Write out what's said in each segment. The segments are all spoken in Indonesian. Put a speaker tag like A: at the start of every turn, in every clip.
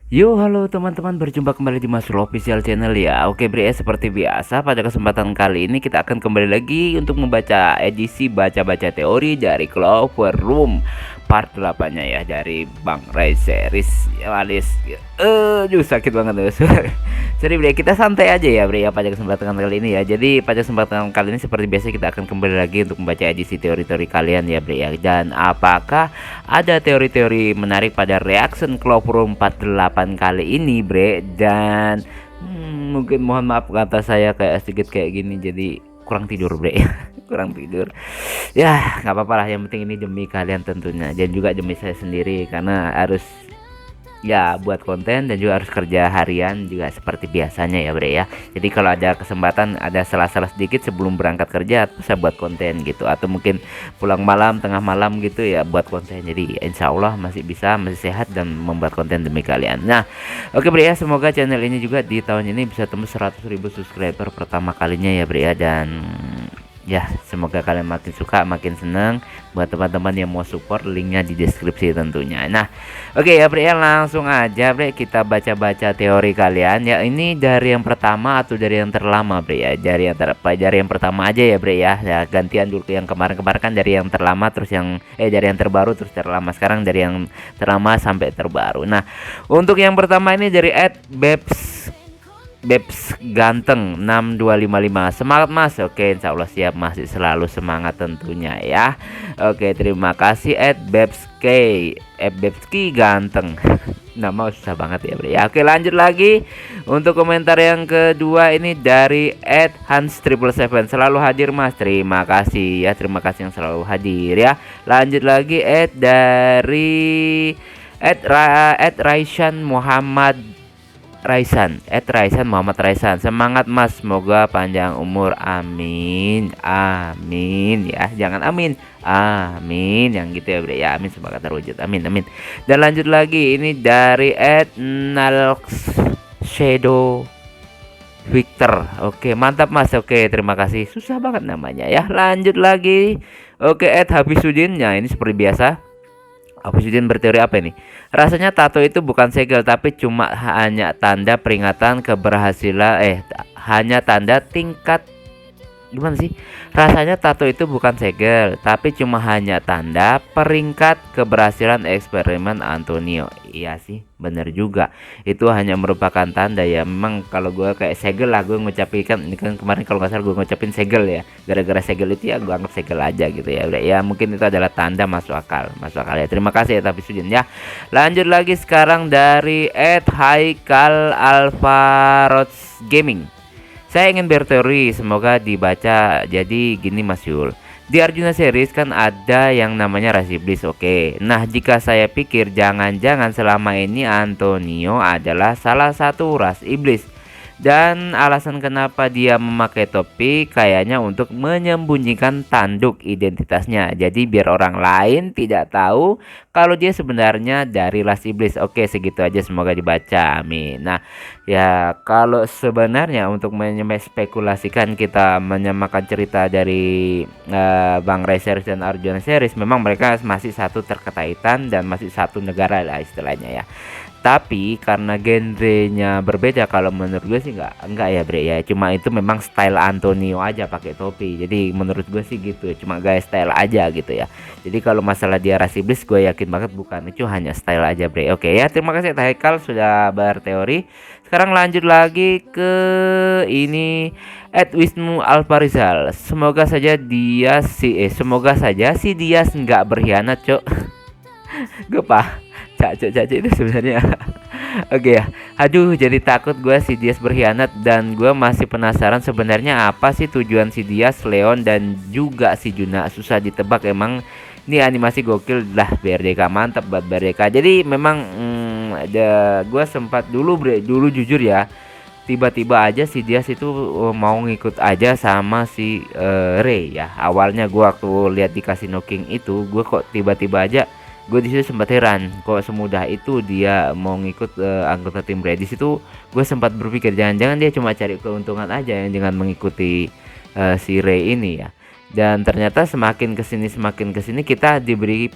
A: Yo, halo teman-teman, berjumpa kembali di Masrul Official Channel ya. Oke, Bre, seperti biasa pada kesempatan kali ini kita akan kembali lagi untuk membaca edisi baca-baca teori dari Clover Room part 8-nya ya, dari Bang Ray series ya, Walis. Sakit banget tuh. Jadi Bre, kita santai aja ya Bre ya pada kesempatan kali ini ya. Jadi pada kesempatan kali ini seperti biasa kita akan kembali lagi untuk membaca edisi teori-teori kalian ya Bre ya. Dan apakah ada teori-teori menarik pada reaction Clover 48 kali ini bre, dan mungkin mohon maaf kata saya kayak sedikit kayak gini, jadi kurang tidur bre. Kurang tidur ya, nggak apa-apa lah, yang penting ini demi kalian tentunya, dan juga demi saya sendiri karena harus ya buat konten, dan juga harus kerja harian juga seperti biasanya ya bre ya. Jadi kalau ada kesempatan, ada sela-sela sedikit sebelum berangkat kerja, saya buat konten gitu, atau mungkin pulang malam, tengah malam gitu ya, buat konten. Jadi insya Allah masih bisa, masih sehat, dan membuat konten demi kalian. Nah oke bre ya, semoga channel ini juga di tahun ini bisa tembus 100.000 subscriber pertama kalinya ya bre ya. Dan ya semoga kalian makin suka, makin seneng. Buat teman-teman yang mau support, linknya di deskripsi tentunya. Nah oke ya bre ya, langsung aja bre kita baca-baca teori kalian ya. Ini dari yang pertama atau dari yang terlama bre ya? Dari yang pertama aja ya bre ya. Ya gantian dulu, yang kemarin-kemarin kan dari yang terlama terus yang dari yang terbaru terus terlama, sekarang dari yang terlama sampai terbaru. Nah untuk yang pertama ini dari Babs ganteng 6255. Semangat Mas. Oke, insya Allah siap, masih selalu semangat tentunya ya. Oke, terima kasih Babski ganteng. Nama susah banget ya bre ya. Oke, lanjut lagi. Untuk komentar yang kedua ini dari Hans777. Selalu hadir Mas. Terima kasih ya, terima kasih yang selalu hadir ya. Lanjut lagi dari Raisan Muhammad Muhammad Raisan. Semangat Mas, semoga panjang umur, amin amin ya, jangan amin amin yang gitu ya bre ya, amin semoga terwujud, amin amin. Dan lanjut lagi ini dari Nalx Shadow Victor. Oke mantap Mas, oke terima kasih, susah banget namanya ya. Lanjut lagi, oke Habisudin. Ya ini seperti biasa, Presiden berteori apa ini? Rasanya tato itu bukan segel, tapi cuma hanya tanda peringatan keberhasilan, hanya tanda tingkat, gimana sih? Rasanya tato itu bukan segel, tapi cuma hanya tanda peringkat keberhasilan eksperimen Antonio. Iya sih, bener juga. Itu hanya merupakan tanda ya. Memang kalau gue kayak segel lah, gue ngucapin kan ini kan kemarin kalau nggak salah gue ngucapin segel ya. Gara-gara segel itu ya gue anggap segel aja gitu ya. Udah ya, mungkin itu adalah tanda, masuk akal, masuk akal ya. Terima kasih ya tapi Sudin ya. Lanjut lagi sekarang dari Haikal Alvarots Gaming. Saya ingin berteori, semoga dibaca. Jadi gini Mas Yul, di Arjuna series kan ada yang namanya ras iblis. Oke, nah jika saya pikir jangan-jangan selama ini Antonio adalah salah satu ras iblis, dan alasan kenapa dia memakai topi kayaknya untuk menyembunyikan tanduk identitasnya. Jadi biar orang lain tidak tahu kalau dia sebenarnya dari ras iblis. Oke, segitu aja, semoga dibaca. Amin. Nah, ya kalau sebenarnya untuk spekulasikan, kita menyamakan cerita dari Bang Ray series dan Arjuna series, memang mereka masih satu terkaitan dan masih satu negara lah istilahnya ya. Tapi karena genrenya berbeda, kalau menurut gue sih enggak ya bre ya, cuma itu memang style Antonio aja pakai topi. Jadi menurut gue sih gitu, cuma gaya style aja gitu ya. Jadi kalau masalah dia ras iblis, gue yakin banget bukan, itu hanya style aja bre. Oke ya, terima kasih Haikal sudah berteori. Sekarang lanjut lagi ke ini Wisnu Alfarizal. Semoga saja si Dias nggak berkhianat cok. Gue Cak itu sebenarnya. Oke ya. Aduh, jadi takut gue si Dias berkhianat, dan gue masih penasaran sebenarnya apa sih tujuan si Dias, Leon, dan juga si Juna. Susah ditebak emang. Ini animasi gokil lah, BRDK mantap buat BRDK. Jadi memang gue sempat dulu jujur ya, tiba-tiba aja si Dias itu mau ngikut aja sama si Ray ya. Awalnya gue waktu lihat di Casino King itu, gue kok tiba-tiba aja, gue di situ sempat heran kok semudah itu dia mau ngikut anggota tim Ray. Di situ gue sempat berpikir jangan-jangan dia cuma cari keuntungan aja yang dengan mengikuti si Ray ini ya. Dan ternyata semakin kesini kita diberi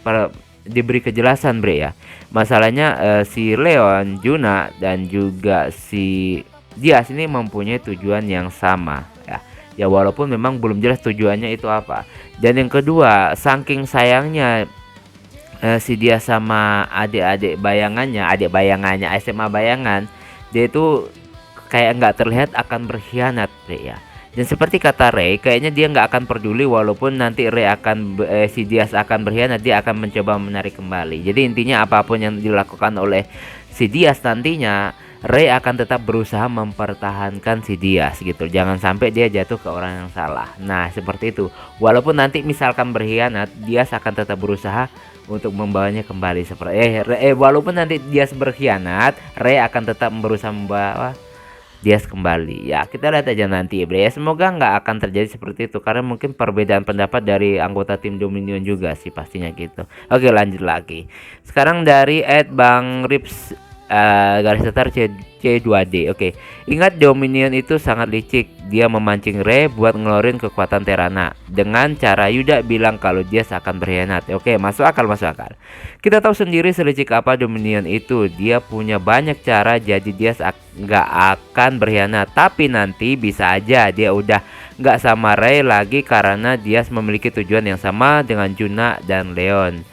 A: diberi kejelasan bre ya. Masalahnya si Leon, Juna dan juga si Dias ini mempunyai tujuan yang sama ya. Ya walaupun memang belum jelas tujuannya itu apa. Dan yang kedua, saking sayangnya si Dias sama adik bayangannya SMA bayangan, dia itu kayak nggak terlihat akan berkhianat bre ya. Dan seperti kata Ray, kayaknya dia nggak akan peduli walaupun nanti si Dias akan berkhianat, dia akan mencoba menarik kembali. Jadi intinya apapun yang dilakukan oleh si Dias nantinya, Ray akan tetap berusaha mempertahankan si Dias gitu. Jangan sampai dia jatuh ke orang yang salah. Nah seperti itu. Walaupun nanti misalkan berkhianat, Dias akan tetap berusaha untuk membawanya kembali seperti walaupun nanti Dias berkhianat, Ray akan tetap berusaha membawa Dias kembali. Ya kita lihat aja nanti ya bre. Semoga nggak akan terjadi seperti itu karena mungkin perbedaan pendapat dari anggota tim Dominion juga sih pastinya gitu. Oke lanjut lagi. Sekarang dari Bang Rips garis datar C2D. Oke. Ingat Dominion itu sangat licik. Dia memancing Ray buat ngeluarin kekuatan Terana dengan cara Yuda bilang kalau dia akan berkhianat. Oke, masuk akal. Kita tahu sendiri selicik apa Dominion itu. Dia punya banyak cara jadi dia nggak akan berkhianat. Tapi nanti bisa aja dia udah nggak sama Ray lagi karena dia memiliki tujuan yang sama dengan Juna dan Leon.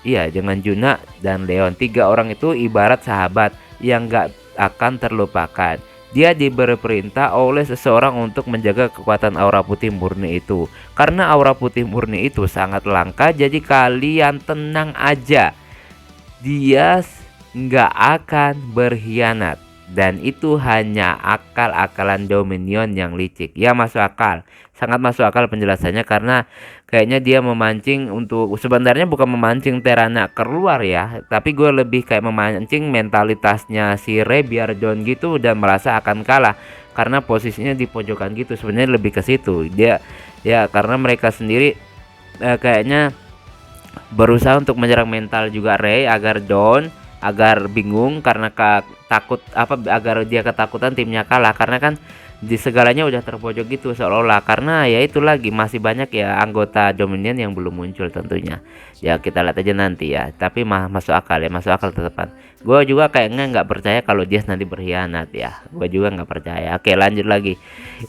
A: Iya, dengan Juna dan Leon. 3 orang itu ibarat sahabat yang gak akan terlupakan. Dia diberi perintah oleh seseorang untuk menjaga kekuatan aura putih murni itu. Karena aura putih murni itu sangat langka, jadi kalian tenang aja. Dia gak akan berkhianat. Dan itu hanya akal-akalan Dominion yang licik. Ya masuk akal, sangat masuk akal penjelasannya karena kayaknya dia memancing untuk sebenarnya bukan memancing Terana keluar ya, tapi gue lebih kayak memancing mentalitasnya si Ray biar down gitu dan merasa akan kalah karena posisinya di pojokan gitu. Sebenarnya lebih ke situ dia ya, karena mereka sendiri kayaknya berusaha untuk menyerang mental juga Ray agar down, agar bingung karena takut agar dia ketakutan timnya kalah karena kan di segalanya udah terpojok gitu seolah-olah. Karena ya itu lagi masih banyak ya anggota Dominion yang belum muncul tentunya. Ya kita lihat aja nanti ya. Tapi masuk akal ya, masuk akal tetepan. Gue juga kayaknya nggak percaya kalau Dias nanti berkhianat ya. Gue juga nggak percaya. Oke lanjut lagi.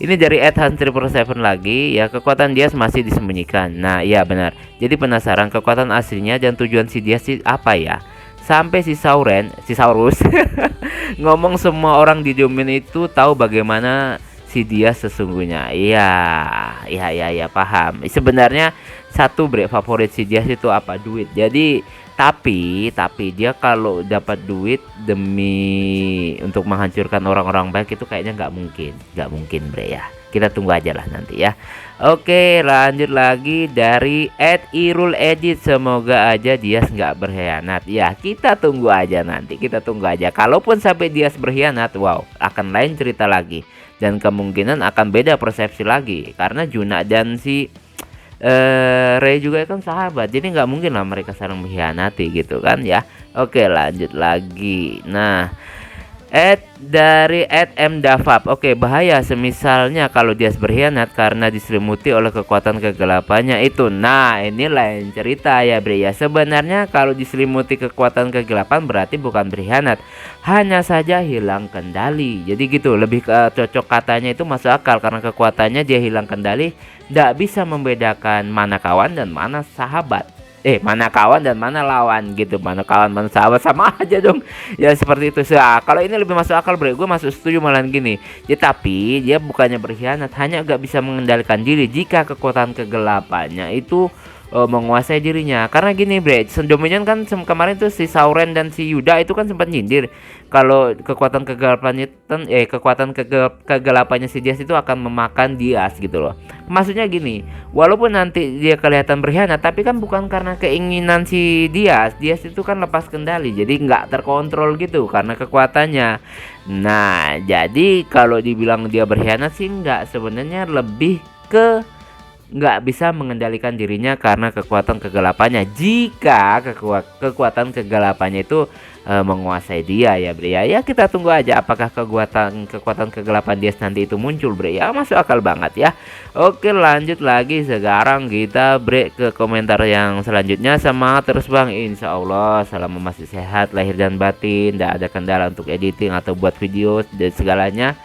A: Ini dari @Hans747 lagi ya, kekuatan Dias masih disembunyikan. Nah iya benar. Jadi penasaran kekuatan aslinya dan tujuan si Dias apa ya? Sampai si Saurus ngomong semua orang di Dominion itu tahu bagaimana si Dias sesungguhnya. Iya, paham. Sebenarnya satu favorit si Dias itu apa? Duit. Jadi tapi dia kalau dapat duit demi untuk menghancurkan orang-orang baik itu kayaknya nggak mungkin ya. Kita tunggu aja lah nanti ya. Oke lanjut lagi dari @irul edit. Semoga aja Dias nggak berkhianat ya, kita tunggu aja nanti, kalaupun sampai Dias berkhianat, wow akan lain cerita lagi dan kemungkinan akan beda persepsi lagi karena Juna dan si Ray juga kan sahabat, jadi nggak mungkin lah mereka saling mengkhianati gitu kan ya. Oke lanjut lagi. Nah dari @mdavap. Oke, bahaya semisalnya kalau dia berkhianat karena diselimuti oleh kekuatan kegelapannya itu. Nah, ini lain cerita ya, Bre ya. Sebenarnya kalau diselimuti kekuatan kegelapan berarti bukan berkhianat, hanya saja hilang kendali. Jadi gitu, lebih cocok katanya itu masuk akal karena kekuatannya dia hilang kendali, tidak bisa membedakan mana kawan dan mana sahabat. Mana kawan dan mana lawan gitu, mana kawan mana sahabat, sama aja dong ya, seperti itu. Kalau ini lebih masuk akal bre, gue masuk setuju malahan gini ya. Tapi dia bukannya berkhianat, hanya gak bisa mengendalikan diri jika kekuatan kegelapannya itu menguasai dirinya. Karena gini bre, Dominion kan kemarin tuh si Sauren dan si Yuda itu kan sempat nyindir kalau kekuatan kegelapannya kegelapannya si Dias itu akan memakan Dias gitu loh. Maksudnya gini, walaupun nanti dia kelihatan berkhianat, tapi kan bukan karena keinginan si Dias itu kan lepas kendali, jadi nggak terkontrol gitu karena kekuatannya. Nah jadi kalau dibilang dia berkhianat sih nggak, sebenarnya lebih ke nggak bisa mengendalikan dirinya karena kekuatan kegelapannya. Jika kekuatan kegelapannya itu menguasai dia ya bre ya. Ya kita tunggu aja apakah kekuatan kegelapan Dias nanti itu muncul bre ya, masuk akal banget ya. Oke lanjut lagi, sekarang kita break ke komentar yang selanjutnya. Semangat terus bang, insya Allah selama masih sehat lahir dan batin, tidak ada kendala untuk editing atau buat video dan segalanya,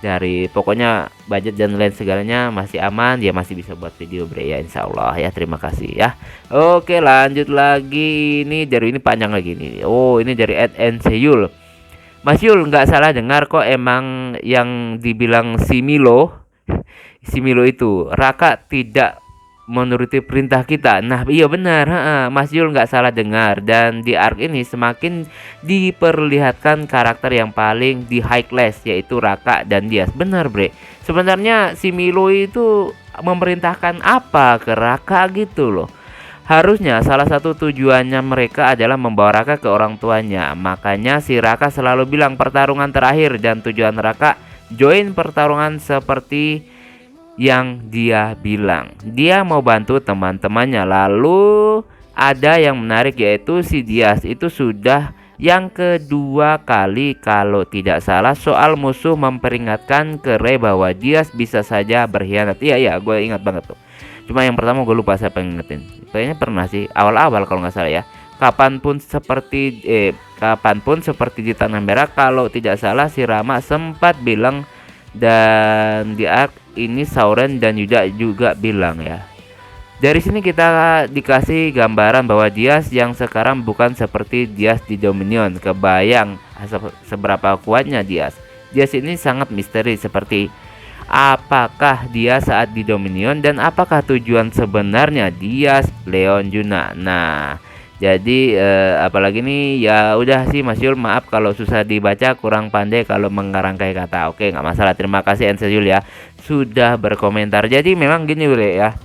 A: dari pokoknya budget dan lain segalanya masih aman, dia masih bisa buat video bre ya, insya Allah ya. Terima kasih ya. Oke lanjut lagi, ini dari ini panjang lagi nih. Oh ini dari @nseyul. Mas Yul nggak salah dengar kok, emang yang dibilang si Milo itu Raka tidak menuruti perintah kita. Nah iya benar, Mas Yul nggak salah dengar. Dan di arc ini semakin diperlihatkan karakter yang paling di high class, yaitu Raka dan Dias. Benar bre, sebenarnya si Milo itu memerintahkan apa ke Raka gitu loh. Harusnya salah satu tujuannya mereka adalah membawa Raka ke orang tuanya. Makanya si Raka selalu bilang pertarungan terakhir, dan tujuan Raka join pertarungan seperti yang dia bilang. Dia mau bantu teman-temannya. Lalu ada yang menarik, yaitu si Dias itu sudah yang kedua kali kalau tidak salah soal musuh memperingatkan ke Rey bahwa Dias bisa saja berkhianat. Iya gue ingat banget tuh. Cuma yang pertama gue lupa siapa yang ngingetin. Kayaknya pernah sih awal-awal kalau nggak salah ya. Kapanpun seperti di Tanah Merah kalau tidak salah si Rama sempat bilang, dan di arc ini Sauron dan Yuda juga bilang ya. Dari sini kita dikasih gambaran bahwa Dias yang sekarang bukan seperti Dias di Dominion. Kebayang seberapa kuatnya Dias. Dias ini sangat misteri, seperti apakah dia saat di Dominion dan apakah tujuan sebenarnya Dias Leon Juna. Nah jadi apalagi nih ya udah sih Mas Yul, maaf kalau susah dibaca, kurang pandai kalau mengerangkai kata. Oke nggak masalah, terima kasih Ense Yul ya sudah berkomentar. Jadi memang gini bre ya,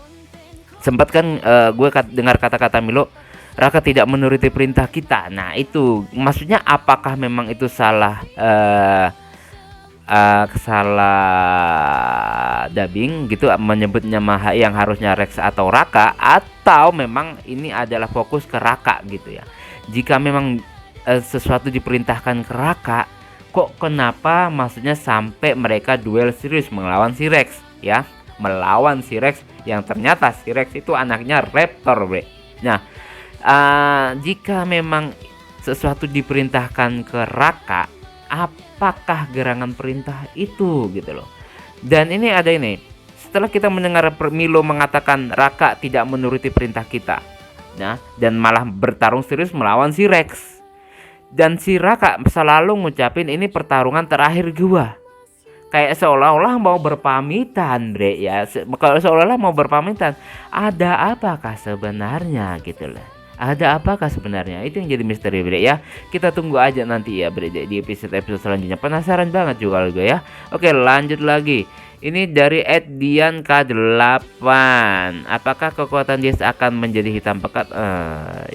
A: sempat kan gue dengar kata-kata Milo, Raka tidak menuruti perintah kita. Nah itu maksudnya apakah memang itu salah salah dubbing gitu, menyebutnya yang harusnya Rex atau Raka, atau memang ini adalah fokus ke Raka gitu ya. Jika memang sesuatu diperintahkan ke Raka, kok kenapa maksudnya sampai mereka duel serius melawan si Rex ya, melawan si Rex yang ternyata si Rex itu anaknya Raptor bre. Nah jika memang sesuatu diperintahkan ke Raka, apakah gerangan perintah itu gitu loh. Dan ini ada ini, setelah kita mendengar Milo mengatakan Raka tidak menuruti perintah kita, nah dan malah bertarung serius melawan si Rex, dan si Raka selalu ngucapin ini pertarungan terakhir gua, kayak seolah-olah mau berpamitan bre ya. Kalau seolah-olah mau berpamitan, ada apakah sebenarnya gitu loh. Ada apakah sebenarnya? Itu yang jadi misteri bre ya. Kita tunggu aja nanti ya bre di episode selanjutnya. Penasaran banget juga gue ya. Oke lanjut lagi. Ini dari Dian K8. Apakah kekuatan Dias akan menjadi hitam pekat?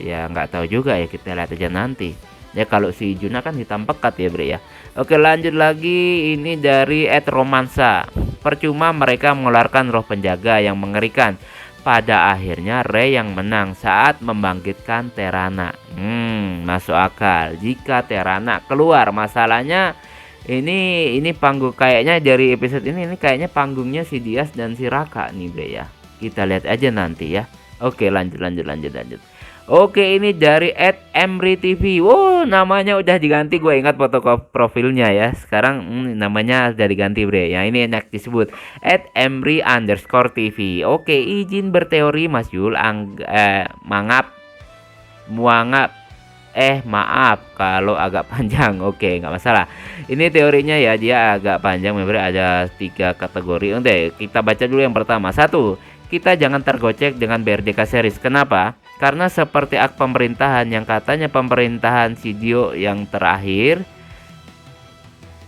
A: Ya nggak tahu juga ya, kita lihat aja nanti. Ya kalau si Juna kan hitam pekat ya bre ya. Oke lanjut lagi. Ini dari Romansa. Percuma mereka mengeluarkan roh penjaga yang mengerikan. Pada akhirnya Rey yang menang saat membangkitkan Terana. Masuk akal jika Terana keluar. Masalahnya ini panggung kayaknya dari episode ini kayaknya panggungnya si Dias dan si Raka nih bre ya. Kita lihat aja nanti ya. Oke lanjut. Oke ini dari @emry_tv. Wow namanya udah diganti, gue ingat foto profilnya ya. Sekarang namanya udah diganti bre ya. Ini enak disebut @emry_tv. Oke izin berteori Mas Yul. Maaf kalau agak panjang. Oke nggak masalah. Ini teorinya ya, dia agak panjang bre, ada 3 kategori. Oke kita baca dulu yang pertama. 1. Kita jangan tergocek dengan BRDK series. Kenapa? Karena seperti ak pemerintahan yang katanya pemerintahan Sidio yang terakhir.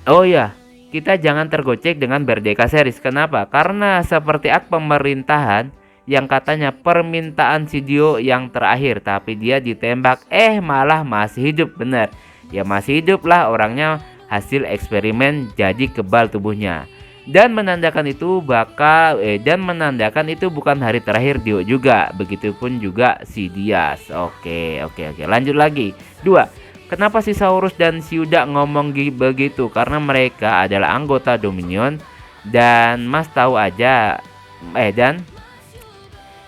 A: Oh ya, kita jangan tergocek dengan BRDK series. Kenapa? Karena seperti ak pemerintahan yang katanya permintaan Sidio yang terakhir, tapi dia ditembak malah masih hidup. Bener ya, masih hidup lah orangnya, hasil eksperimen jadi kebal tubuhnya. Dan menandakan itu bukan hari terakhir Dio juga. Begitupun juga si Dias. Oke. Lanjut lagi. 2. Kenapa si Saurus dan si Yuda ngomong begitu? Karena mereka adalah anggota Dominion dan Mas tahu aja dan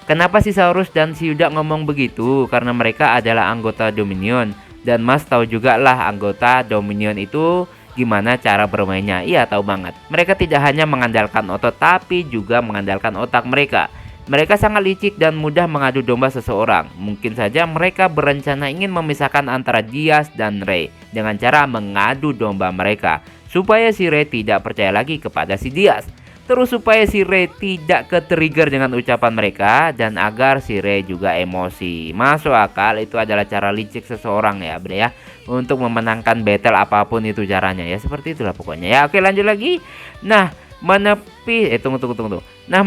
A: kenapa si Saurus dan si Yuda ngomong begitu? Karena mereka adalah anggota Dominion dan Mas tahu juga lah anggota Dominion itu gimana cara bermainnya. Iya, tahu banget. Mereka tidak hanya mengandalkan otot tapi juga mengandalkan otak mereka. Mereka sangat licik dan mudah mengadu domba seseorang. Mungkin saja mereka berencana ingin memisahkan antara Diaz dan Rey dengan cara mengadu domba mereka, supaya si Rey tidak percaya lagi kepada si Diaz. Terus supaya si Rey tidak ke-trigger dengan ucapan mereka dan agar si Rey juga emosi. Masuk akal, itu adalah cara licik seseorang ya, Bre ya, untuk memenangkan battle apapun itu caranya ya. Seperti itulah pokoknya ya. Oke, lanjut lagi. Nah, menepis tunggu. Nah,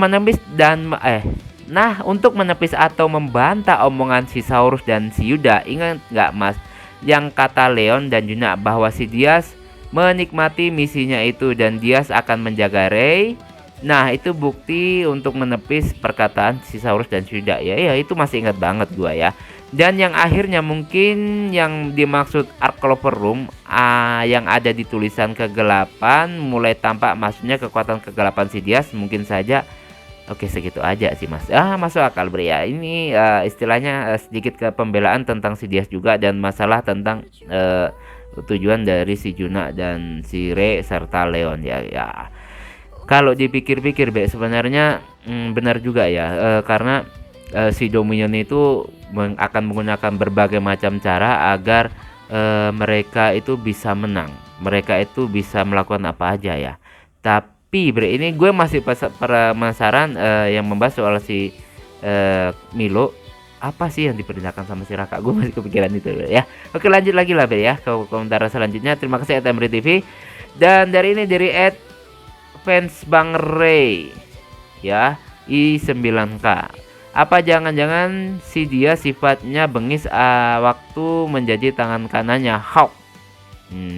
A: untuk menepis atau membantah omongan si Saurus dan si Yuda, ingat nggak Mas yang kata Leon dan Juna bahwa si Diaz menikmati misinya itu dan Diaz akan menjaga Rey. Nah, itu bukti untuk menepis perkataan si Saurus dan si Yuda ya. Ya, itu masih ingat banget gua ya. Dan yang akhirnya mungkin yang dimaksud Arc Clover Room yang ada di tulisan kegelapan mulai tampak, maksudnya kekuatan kegelapan si Diaz mungkin saja. Oke, segitu aja sih Mas. Masuk akal Bre ya. Ini istilahnya sedikit ke pembelaan tentang si Diaz juga dan masalah tentang tujuan dari si Juna dan si Rey serta Leon ya. Kalau dipikir-pikir sebenarnya benar juga ya, karena si Dominion itu akan menggunakan berbagai macam cara agar mereka itu bisa menang. Mereka itu bisa melakukan apa aja ya. Tapi ini gue masih penasaran yang membahas soal si Milo. Apa sih yang diperintahkan sama si Raka? Gue masih kepikiran itu ya. Oke, lanjut lagi lah ya ke komentar selanjutnya. Terima kasih Etamri TV. Dan dari fans Bang Rey ya, I9K. Apa jangan-jangan si dia sifatnya bengis waktu menjadi tangan kanannya Hawk?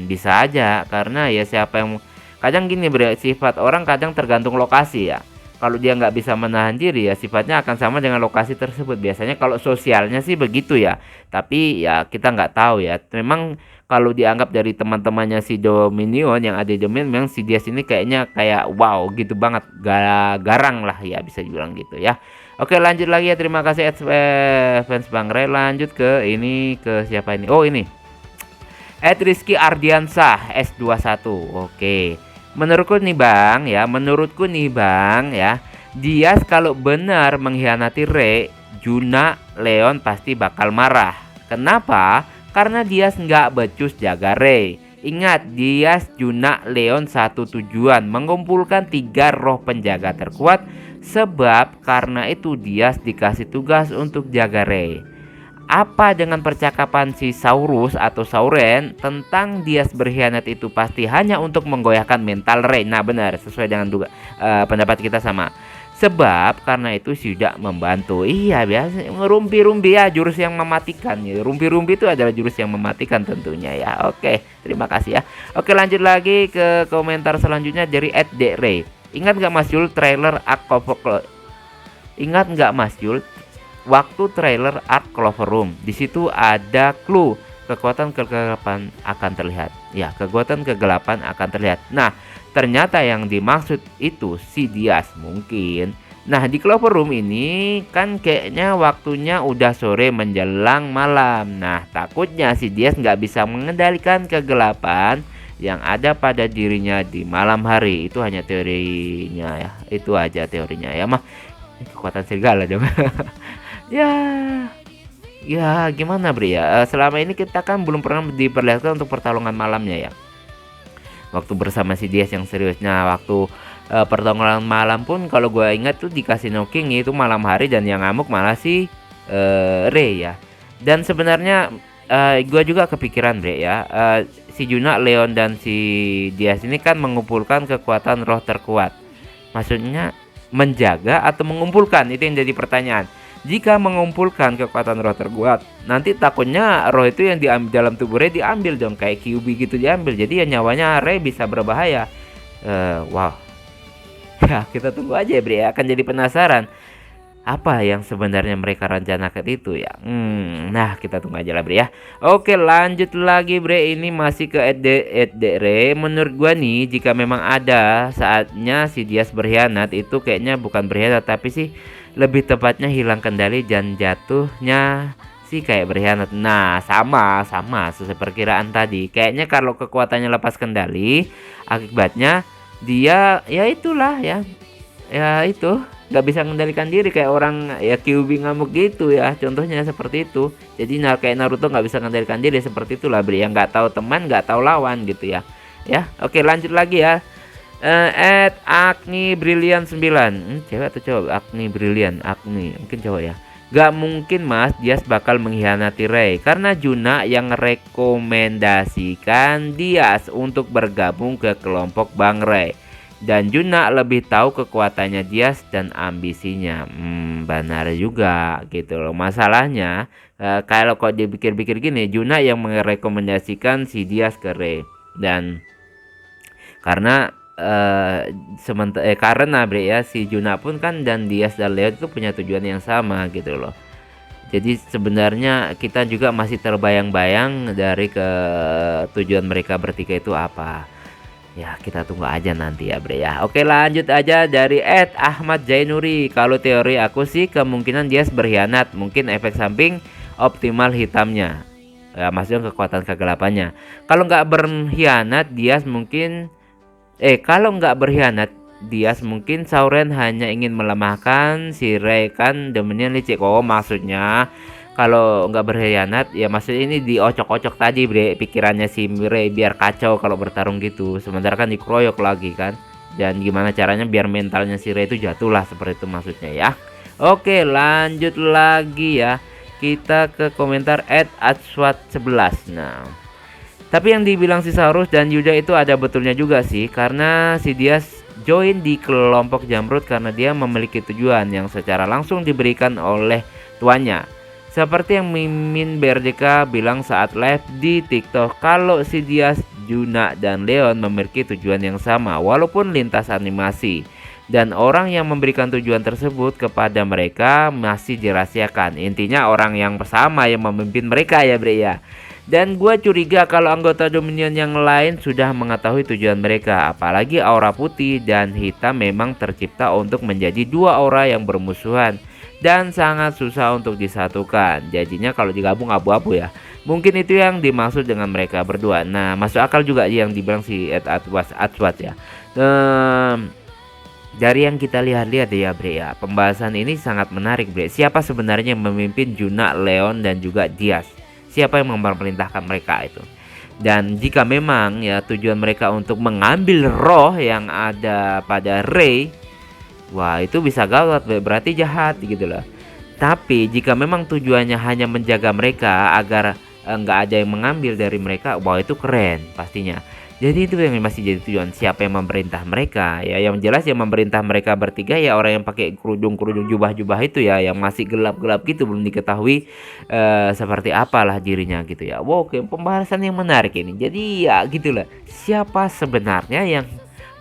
A: Bisa aja, karena ya siapa yang kadang gini sifat orang kadang tergantung lokasi ya. Kalau dia nggak bisa menahan diri ya sifatnya akan sama dengan lokasi tersebut. Biasanya kalau sosialnya sih begitu ya. Tapi ya kita nggak tahu ya. Memang kalau dianggap dari teman-temannya si Dominion yang ada di Dominion, memang si Diaz ini kayaknya kayak wow gitu banget, garang lah ya, bisa dibilang gitu ya. Oke, lanjut lagi ya. Terima kasih fans Bang Rey. Lanjut ke siapa ini? Oh, ini Rizky Ardiansah S21. Oke. Menurutku nih Bang ya, Diaz kalau benar mengkhianati Rey, Juna, Leon pasti bakal marah. Kenapa? Karena Diaz nggak becus jaga Rey. Ingat, Diaz, Juna, Leon satu tujuan, mengumpulkan 3 roh penjaga terkuat. Sebab karena itu Diaz dikasih tugas untuk jaga Rey. Apa dengan percakapan si Saurus atau Sauren tentang Diaz berkhianat itu pasti hanya untuk menggoyahkan mental Rey. Nah benar, sesuai dengan pendapat kita sama. Sebab karena itu sudah membantu. Iya, biasa ngerumpi-rumpi ya, jurus yang mematikan ya. Rumpi-rumpi itu adalah jurus yang mematikan tentunya ya. Oke, terima kasih ya. Oke, lanjut lagi ke komentar selanjutnya dari @drey. Ingat nggak Mas Yul trailer waktu trailer Arc Clover Room? Di situ ada clue kekuatan kegelapan akan terlihat. Ya, kekuatan kegelapan akan terlihat. Nah, ternyata yang dimaksud itu si Diaz mungkin. Nah, di Clover Room ini kan kayaknya waktunya udah sore menjelang malam. Nah, takutnya si Diaz nggak bisa mengendalikan kegelapan yang ada pada dirinya di malam hari. Itu hanya teorinya ya. Itu aja teorinya ya mah. Kekuatan serigala dong. Ya gimana Bre ya. Selama ini kita kan belum pernah diperlihatkan untuk pertarungan malamnya ya. Waktu bersama si Diaz yang seriusnya, waktu pertarungan malam pun kalau gue ingat tuh di Casino King itu malam hari dan yang ngamuk malah si Rey ya. Dan sebenarnya gue juga kepikiran Bre ya. Si Juna, Leon dan si Diaz ini kan mengumpulkan kekuatan roh terkuat. Maksudnya menjaga atau mengumpulkan, itu yang jadi pertanyaan. Jika mengumpulkan kekuatan roh terkuat, nanti takutnya roh itu yang diambil dalam tubuh Rey diambil dong, kayak QB gitu diambil. Jadi ya nyawanya Rey bisa berbahaya. Wow. Ya kita tunggu aja ya Bre ya, akan jadi penasaran. Apa yang sebenarnya mereka rencanakan itu ya? Nah kita tunggu aja lah Bre ya. Oke lanjut lagi Bre, ini masih ke Re. Menurut gua nih, jika memang ada saatnya si Dias berkhianat, itu kayaknya bukan berkhianat tapi sih lebih tepatnya hilang kendali dan jatuhnya sih kayak berkhianat. Nah sama sesuai perkiraan tadi. Kayaknya kalau kekuatannya lepas kendali, akibatnya dia ya itulah ya itu nggak bisa mengendalikan diri kayak orang ya Kyuubi ngamuk gitu ya, contohnya seperti itu. Jadi kayak Naruto nggak bisa mengendalikan diri seperti itulah Bri, yang nggak tahu teman nggak tahu lawan gitu ya. Oke lanjut lagi ya. Agni Brilliant 9, cewek atau cowok? Agni Brilliant, Agni mungkin cowok ya. Gak mungkin mas, Dias bakal mengkhianati Rey karena Juna yang rekomendasikan Dias untuk bergabung ke kelompok Bang Rey. Dan Juna lebih tahu kekuatannya Dias dan ambisinya. Benar juga gitu loh. Masalahnya kalau kok dipikir-pikir gini, Juna yang merekomendasikan si Dias ke Rey. Dan karena karena Bre ya, si Juna pun kan dan Dias dan Leon itu punya tujuan yang sama gitu loh. Jadi sebenarnya kita juga masih terbayang-bayang dari tujuan mereka bertiga itu apa. Ya kita tunggu aja nanti ya Bre ya. Oke lanjut aja dari Ahmad Jainuri. Kalau teori aku sih kemungkinan dia berkhianat, mungkin efek samping optimal hitamnya ya, maksudnya kekuatan kegelapannya. Kalau nggak berkhianat dia mungkin kalau nggak berkhianat Dias mungkin Sauron hanya ingin melemahkan si Rey kan demennya licik. Oh maksudnya kalau nggak berkhianat ya maksud ini diocok-ocok tadi Bre, pikirannya si Rey biar kacau kalau bertarung gitu, sementara kan dikeroyok lagi kan, dan gimana caranya biar mentalnya si Rey itu jatuh lah, seperti itu maksudnya ya. Oke lanjut lagi ya, kita ke komentar @atswat11. Nah tapi yang dibilang si Saurus dan Yuda itu ada betulnya juga sih, karena si Dias join di kelompok Jamrud karena dia memiliki tujuan yang secara langsung diberikan oleh tuannya. Seperti yang Mimin Berdeka bilang saat live di TikTok, kalau si Dias, Juna, dan Leon memiliki tujuan yang sama walaupun lintas animasi. Dan orang yang memberikan tujuan tersebut kepada mereka masih dirahasiakan. Intinya orang yang bersama yang memimpin mereka ya Bre ya. Dan gue curiga kalau anggota Dominion yang lain sudah mengetahui tujuan mereka. Apalagi aura putih dan hitam memang tercipta untuk menjadi dua aura yang bermusuhan dan sangat susah untuk disatukan. Jadinya kalau digabung abu-abu ya. Mungkin itu yang dimaksud dengan mereka berdua. Nah masuk akal juga yang dibilang si Atwat ya. Dari yang kita lihat-lihat ya Bre ya, pembahasan ini sangat menarik Bre. Siapa sebenarnya yang memimpin Juna, Leon, dan juga Dias? Siapa yang memerintahkan mereka itu? Dan jika memang ya tujuan mereka untuk mengambil roh yang ada pada Rey, wah itu bisa gawat, berarti jahat gitu loh. Tapi jika memang tujuannya hanya menjaga mereka agar nggak ada yang mengambil dari mereka, wah itu keren pastinya. Jadi itu yang masih jadi tujuan, siapa yang memerintah mereka ya. Yang jelas yang memerintah mereka bertiga ya orang yang pakai kerudung jubah-jubah itu ya, yang masih gelap-gelap gitu, belum diketahui seperti apalah dirinya gitu ya. Wow, oke, pembahasan yang menarik ini. Jadi ya gitulah, siapa sebenarnya yang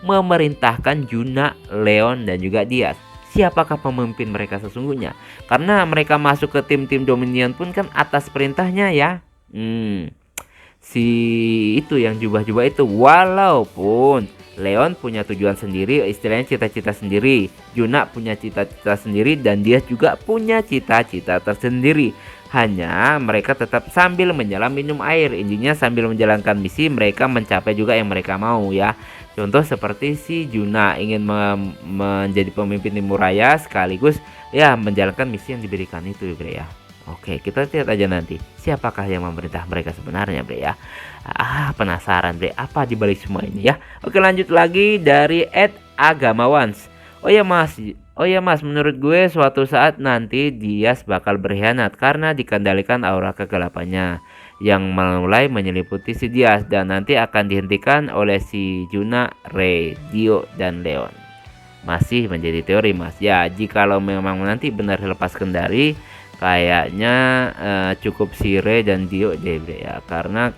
A: memerintahkan Juna, Leon, dan juga Dias? Siapakah pemimpin mereka sesungguhnya? Karena mereka masuk ke tim-tim Dominion pun kan atas perintahnya ya. Si itu yang jubah-jubah itu, walaupun Leon punya tujuan sendiri, istilahnya cita-cita sendiri, Juna punya cita-cita sendiri, dan dia juga punya cita-cita tersendiri. Hanya mereka tetap sambil menyelam minum air. Intinya sambil menjalankan misi mereka mencapai juga yang mereka mau ya. Contoh seperti si Juna ingin menjadi pemimpin Timur Raya sekaligus ya menjalankan misi yang diberikan itu ya. Oke, kita lihat aja nanti siapakah yang memerintah mereka sebenarnya Bre ya. Penasaran Bre, apa dibalik semua ini ya. Oke lanjut lagi dari @agamawans. Oh ya mas, menurut gue suatu saat nanti Dias bakal berkhianat karena dikendalikan aura kegelapannya yang mulai menyeliputi si Dias, dan nanti akan dihentikan oleh si Juna, Rey, Dio, dan Leon. Masih menjadi teori mas ya, jikalau memang nanti benar lepas kendali, kayaknya cukup si Rey dan Dio deh Bre ya, karena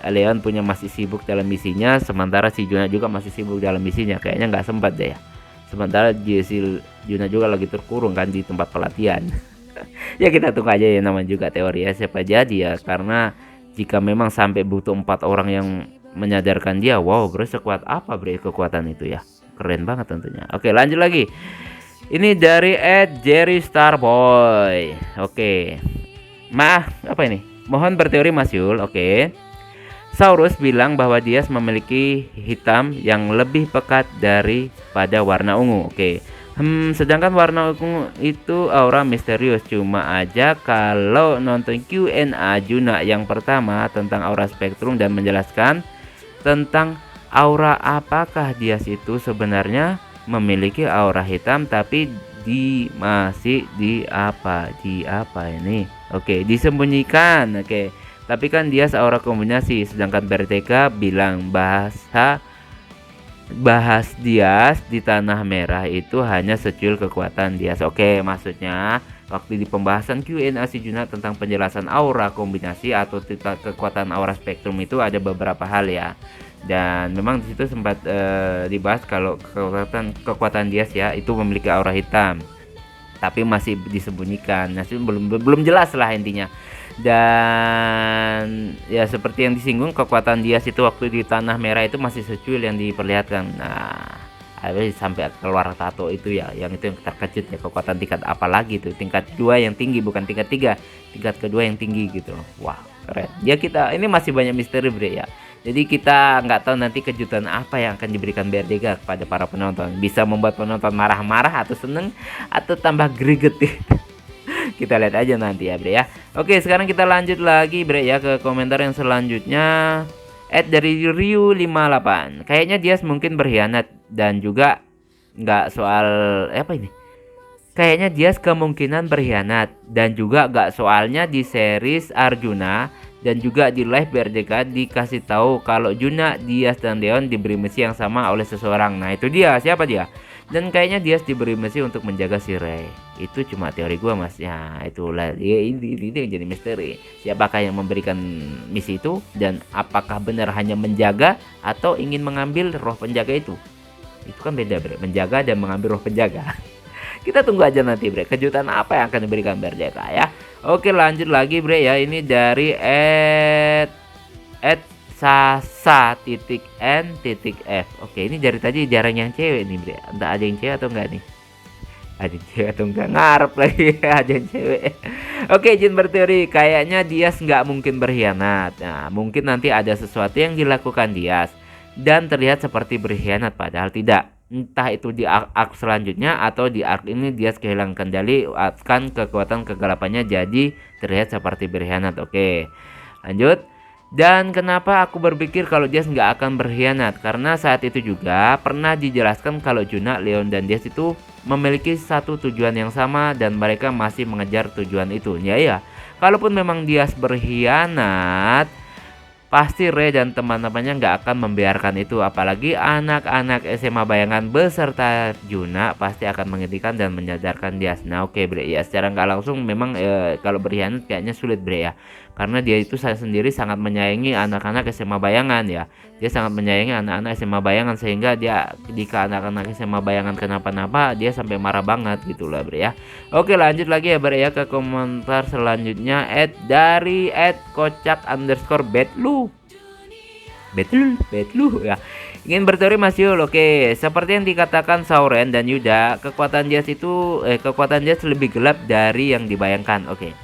A: Leon punya masih sibuk dalam misinya, sementara si Juna juga masih sibuk dalam misinya, kayaknya nggak sempat deh ya Sementara Jesse Juna juga lagi terkurung kan di tempat pelatihan. Ya kita tunggu aja ya, namanya juga teori ya, siapa jadi ya, karena jika memang sampai butuh 4 orang yang menyadarkan dia, wow bro, sekuat apa bro kekuatan itu ya, keren banget tentunya. Oke lanjut lagi, ini dari Jerry Starboy. Oke, apa ini, mohon berteori Mas Yul. Oke, Saurus bilang bahwa Dias memiliki hitam yang lebih pekat daripada warna ungu. Oke. Sedangkan warna ungu itu aura misterius. Cuma aja kalau nonton Q&A Juna yang pertama tentang aura spektrum dan menjelaskan tentang aura, apakah Dias itu sebenarnya memiliki aura hitam tapi masih di apa ini? Oke, disembunyikan. Oke. Tapi kan Dias aura kombinasi, sedangkan Berteka bilang bahas Dias di tanah merah itu hanya secuil kekuatan Dias. Oke, maksudnya waktu di pembahasan Q&A si Juna tentang penjelasan aura kombinasi atau kekuatan aura spektrum itu ada beberapa hal ya. Dan memang di situ sempat dibahas kalau kekuatan Dias ya itu memiliki aura hitam. Tapi masih disembunyikan. Nah, belum jelas lah intinya. Dan ya seperti yang disinggung, kekuatan Dias itu waktu di tanah merah itu masih secuil yang diperlihatkan. Nah, sampai keluar tato itu ya, yang itu yang terkejut ya, kekuatan tingkat apa lagi tuh, tingkat 2 yang tinggi, bukan tingkat 3, tingkat kedua yang tinggi gitu. Wah keren ya, kita ini masih banyak misteri bre ya, jadi kita nggak tahu nanti kejutan apa yang akan diberikan Berdega kepada para penonton, bisa membuat penonton marah-marah atau seneng atau tambah greget. Kita lihat aja nanti ya bre ya. Oke, sekarang kita lanjut lagi bre ya ke komentar yang selanjutnya. Dari Ryu 58. Kayaknya Dias mungkin berkhianat dan juga nggak soal apa ini. Kayaknya Dias kemungkinan berkhianat dan juga nggak soalnya di series Arjuna dan juga di live Berdeka dikasih tahu kalau Juna, Dias dan Leon diberi misi yang sama oleh seseorang. Nah itu dia, siapa dia? Dan kayaknya Dias diberi misi untuk menjaga si Rey. Itu cuma teori gua mas ya, itulah ini yang jadi misteri, siapakah yang memberikan misi itu dan apakah benar hanya menjaga atau ingin mengambil roh penjaga itu kan beda bre, menjaga dan mengambil roh penjaga. Kita tunggu aja nanti bre, kejutan apa yang akan diberikan Berdeka ya. Oke lanjut lagi bre ya, ini dari Sasa.N.F. Oke, ini dari tadi jarang yang cewek nih bre, entah ada yang cewek atau enggak nih, ada yang cewek atau enggak, ngarep lagi. Ada yang cewek. Oke, izin berteori, kayaknya Dias nggak mungkin berkhianat. Nah, mungkin nanti ada sesuatu yang dilakukan Dias dan terlihat seperti berkhianat padahal tidak. Entah itu di arc selanjutnya atau di arc ini Dias kehilangan kendali akan kekuatan kegelapannya jadi terlihat seperti berkhianat. Oke, lanjut. Dan kenapa aku berpikir kalau Dias nggak akan berkhianat? Karena saat itu juga pernah dijelaskan kalau Juna, Leon, dan Dias itu memiliki satu tujuan yang sama dan mereka masih mengejar tujuan itu. Ya, kalaupun memang Dias berkhianat, pasti Rey dan teman-temannya nggak akan membiarkan itu. Apalagi anak-anak SMA bayangan beserta Juna pasti akan menghentikan dan menyadarkan Dias. Nah oke bre ya, secara nggak langsung memang kalau berkhianat kayaknya sulit bre ya, karena dia itu sendiri sangat menyayangi anak-anak SMA bayangan ya. Dia sangat menyayangi anak-anak SMA bayangan sehingga dia jika anak-anak SMA bayangan kenapa-napa dia sampai marah banget gitu lah bre ya. Oke lanjut lagi ya bre ya ke komentar selanjutnya dari @kocak_betlu ya. Ingin berteori Mas Yul. Oke, seperti yang dikatakan Sauren dan Yuda, kekuatan Dias lebih gelap dari yang dibayangkan. Oke.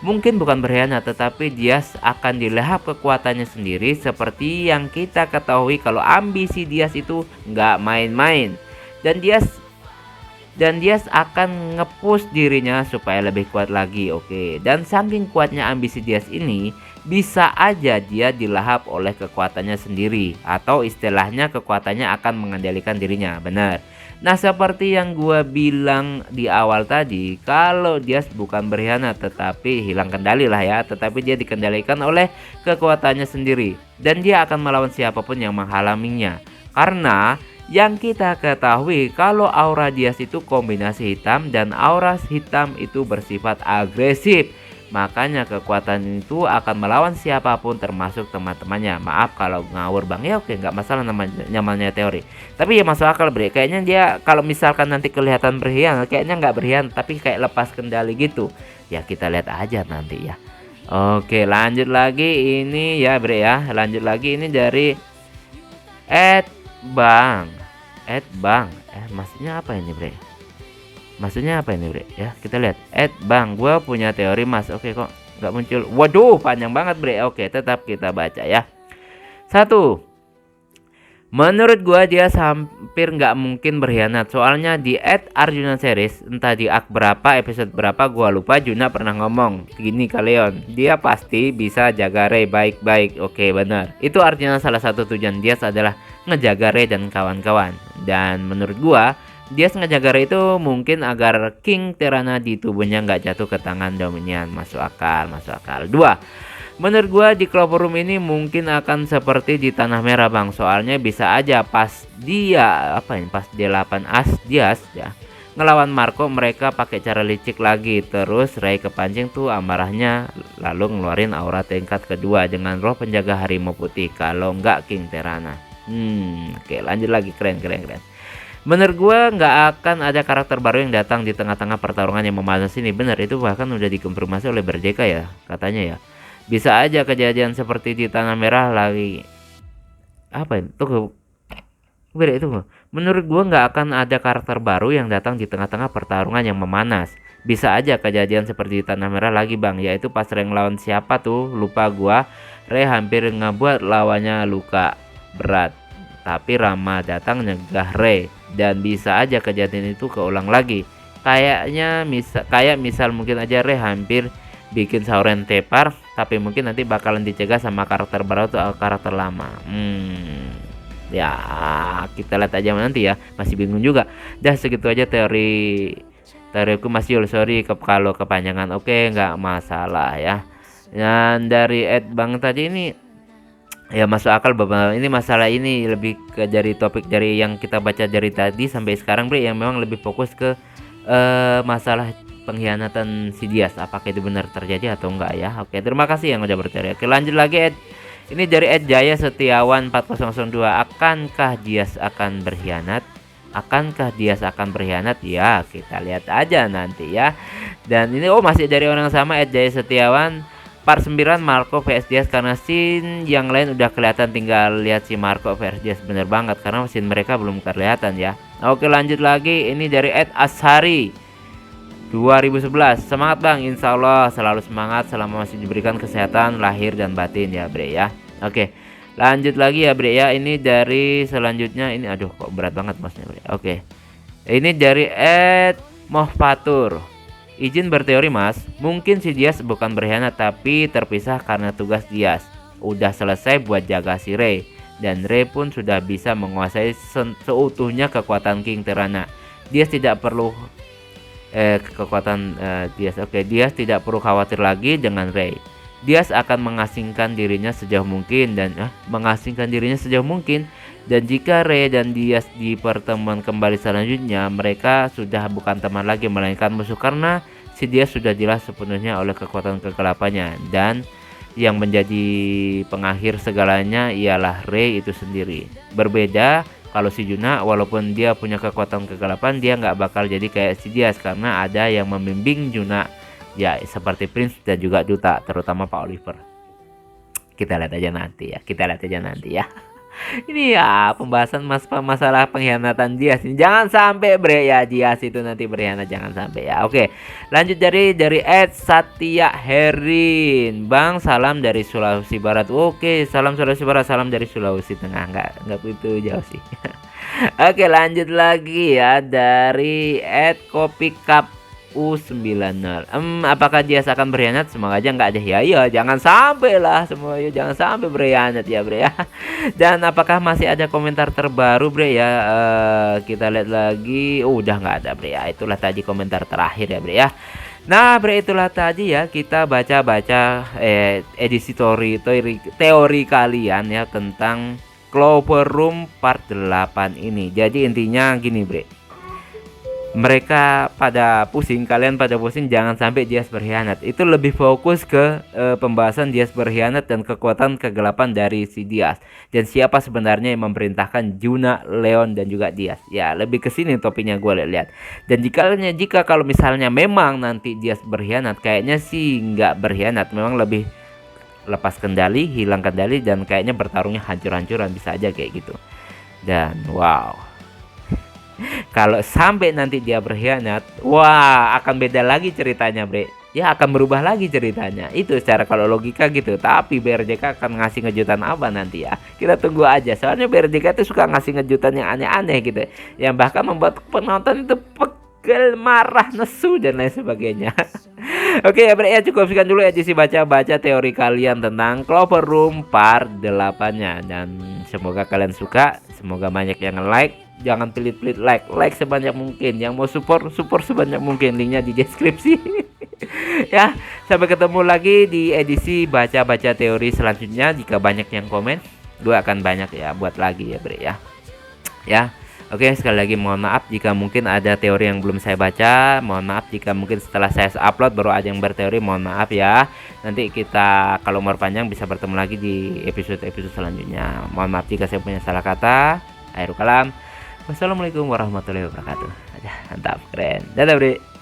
A: Mungkin bukan berkhianat, tetapi Dias akan dilahap kekuatannya sendiri seperti yang kita ketahui kalau ambisi Dias itu nggak main-main. Dan Dias akan nge-push dirinya supaya lebih kuat lagi. Oke, dan saking kuatnya ambisi Dias ini, bisa aja dia dilahap oleh kekuatannya sendiri, atau istilahnya kekuatannya akan mengendalikan dirinya. Benar. Nah seperti yang gua bilang di awal tadi, kalau Dias bukan berkhianat tetapi hilang kendali lah ya, tetapi dia dikendalikan oleh kekuatannya sendiri dan dia akan melawan siapapun yang menghalanginya. Karena yang kita ketahui kalau aura Dias itu kombinasi hitam dan aura hitam itu bersifat agresif. Makanya kekuatan itu akan melawan siapapun termasuk teman-temannya. Maaf kalau ngawur bang, ya oke, nggak masalah, namanya teori. Tapi ya masuk akal bre, kayaknya dia kalau misalkan nanti kelihatan berkhianat, kayaknya nggak berkhianat tapi kayak lepas kendali gitu. Ya kita lihat aja nanti ya. Oke, lanjut lagi ini ya bre ya, lanjut lagi ini dari Ed Bang. Maksudnya apa ini bre? Maksudnya apa ini bre ya, kita lihat. Bang, gue punya teori mas. Oke, kok nggak muncul? Waduh, panjang banget bre. Oke, tetap kita baca ya. 1. Menurut gue dia hampir nggak mungkin berkhianat. Soalnya di Arjuna series, entah di berapa episode berapa gue lupa, Juna pernah ngomong gini ke Leon, dia pasti bisa jaga Rey baik-baik. Oke, benar. Itu artinya salah satu tujuan dia adalah ngejaga Rey dan kawan-kawan. Dan menurut gue dia ngejaga Rey itu mungkin agar King Terana di tubuhnya nggak jatuh ke tangan Dominion. Masuk akal, masuk akal. 2. Menurut gua di Clover Room ini mungkin akan seperti di Tanah Merah bang. Soalnya bisa aja pas dia pas dia 8 as Dias ya ngelawan Marco, mereka pakai cara licik lagi. Terus Rey kepancing tuh amarahnya, lalu ngeluarin aura tingkat kedua dengan roh penjaga harimau putih. Kalau nggak King Terana. Oke, lanjut lagi. Keren. Menurut gue nggak akan ada karakter baru yang datang di tengah-tengah pertarungan yang memanas ini. Bener, itu bahkan udah dikonfirmasi oleh Berjeka ya katanya ya. Bisa aja kejadian seperti di Tanah Merah lagi. Apa itu? Beda itu. Menurut gue nggak akan ada karakter baru yang datang di tengah-tengah pertarungan yang memanas. Bisa aja kejadian seperti di Tanah Merah lagi bang. Yaitu pas Rey lawan siapa tuh, lupa gua. Rey hampir ngebuat lawannya luka berat. Tapi Rama datang nyegah Rey. Dan bisa aja kejadian itu keulang lagi. Kayak misal mungkin aja Rey hampir bikin Sauron tepar, tapi mungkin nanti bakalan dicegah sama karakter baru atau karakter lama. Ya kita lihat aja nanti ya, masih bingung juga. Dah segitu aja teoriku Mas Yul, sorry kalau kepanjangan. Oke, nggak masalah ya. Dan dari Bang tadi ini ya masuk akal beberapa. Ini masalah ini lebih ke dari topik dari yang kita baca dari tadi sampai sekarang bre, yang memang lebih fokus ke masalah pengkhianatan si Dias, apakah itu benar terjadi atau enggak ya. Oke, terima kasih yang udah berteori. Oke, lanjut lagi ini dari Jaya Setiawan 4002. Akankah Dias akan berkhianat? Ya, kita lihat aja nanti ya. Dan ini masih dari orang sama, Jaya Setiawan part 9 Marco vs Dias, karena scene yang lain udah kelihatan, tinggal lihat si Marco vs Dias. Bener banget, karena scene mereka belum kelihatan ya. Oke, lanjut lagi ini dari Ashari 2011. Semangat bang, insya Allah selalu semangat selama masih diberikan kesehatan lahir dan batin ya bre ya. Oke, lanjut lagi ya bre ya. Ini dari selanjutnya ini, aduh kok berat banget masnya bre. Oke, ini dari Mohfatur. Izin berteori mas, mungkin si Dias bukan berkhianat tapi terpisah karena tugas Dias udah selesai buat jaga si Rey, dan Rey pun sudah bisa menguasai seutuhnya kekuatan King Terana. Dias tidak perlu Dias tidak perlu khawatir lagi dengan Rey. Dias akan mengasingkan dirinya sejauh mungkin dan jika Rey dan Dias di pertemuan kembali selanjutnya, mereka sudah bukan teman lagi melainkan musuh, karena si Dias sudah jelas sepenuhnya oleh kekuatan kegelapannya, dan yang menjadi pengakhir segalanya ialah Rey itu sendiri. Berbeda kalau si Juna, walaupun dia punya kekuatan kegelapan, dia nggak bakal jadi kayak si Dias karena ada yang membimbing Juna ya, seperti Prince dan juga Duta, terutama Pak Oliver. Kita lihat aja nanti ya. Ini ya pembahasan masalah pengkhianatan Dias ini. Jangan sampai bre ya Dias itu nanti berkhianat, jangan sampai ya. Oke, lanjut dari Satya Herin. Bang, salam dari Sulawesi Barat. Oke, salam Sulawesi Barat, salam dari Sulawesi Tengah. Enggak begitu jauh sih. Oke, lanjut lagi ya dari Kopi Cup U90. Apakah Dias akan berkhianat? Semoga aja enggak ada ya. Iya, jangan sampai lah semua ya, jangan sampai berkhianat ya bre ya. Dan apakah masih ada komentar terbaru bre ya? Kita lihat lagi. Udah nggak ada bre ya. Itulah tadi komentar terakhir ya bre ya. Nah bre, itulah tadi ya kita baca-baca edisi teori kalian ya tentang Clover Room part 8 ini. Jadi intinya gini bre, mereka pada pusing, kalian pada pusing jangan sampai Dias berkhianat. Itu lebih fokus ke pembahasan Dias berkhianat dan kekuatan kegelapan dari si Dias, dan siapa sebenarnya yang memerintahkan Juna, Leon dan juga Dias. Ya, lebih ke sini topiknya gue lihat. Dan jika kalau misalnya memang nanti Dias berkhianat, kayaknya sih nggak berkhianat, memang lebih lepas kendali, hilang kendali, dan kayaknya bertarungnya hancur-hancuran, bisa aja kayak gitu. Dan wow, kalau sampai nanti dia berkhianat, wah akan beda lagi ceritanya, Bre. Ya akan berubah lagi ceritanya. Itu secara kalau logika gitu. Tapi BRJK akan ngasih kejutan apa nanti ya? Kita tunggu aja. Soalnya BRJK itu suka ngasih kejutan yang aneh-aneh gitu, yang bahkan membuat penonton itu pegel, marah, nesu dan lain sebagainya. Oke ya, Bre, ya cukup sekian dulu edisi baca-baca teori kalian tentang Clover Room part 8-nya, dan semoga kalian suka, semoga banyak yang like. Jangan pelit-pelit like sebanyak mungkin. Yang mau support sebanyak mungkin, linknya di deskripsi. Ya, sampai ketemu lagi di edisi baca-baca teori selanjutnya. Jika banyak yang komen, gue akan banyak ya buat lagi ya, Bre, ya. Ya. Oke, sekali lagi mohon maaf jika mungkin ada teori yang belum saya baca. Mohon maaf jika mungkin setelah saya upload baru ada yang berteori. Mohon maaf ya. Nanti kita kalau umur panjang bisa bertemu lagi di episode-episode selanjutnya. Mohon maaf jika saya punya salah kata. Akhirul kalam. Wassalamualaikum warahmatullahi wabarakatuh. Mantap, keren. Dadah, Bre.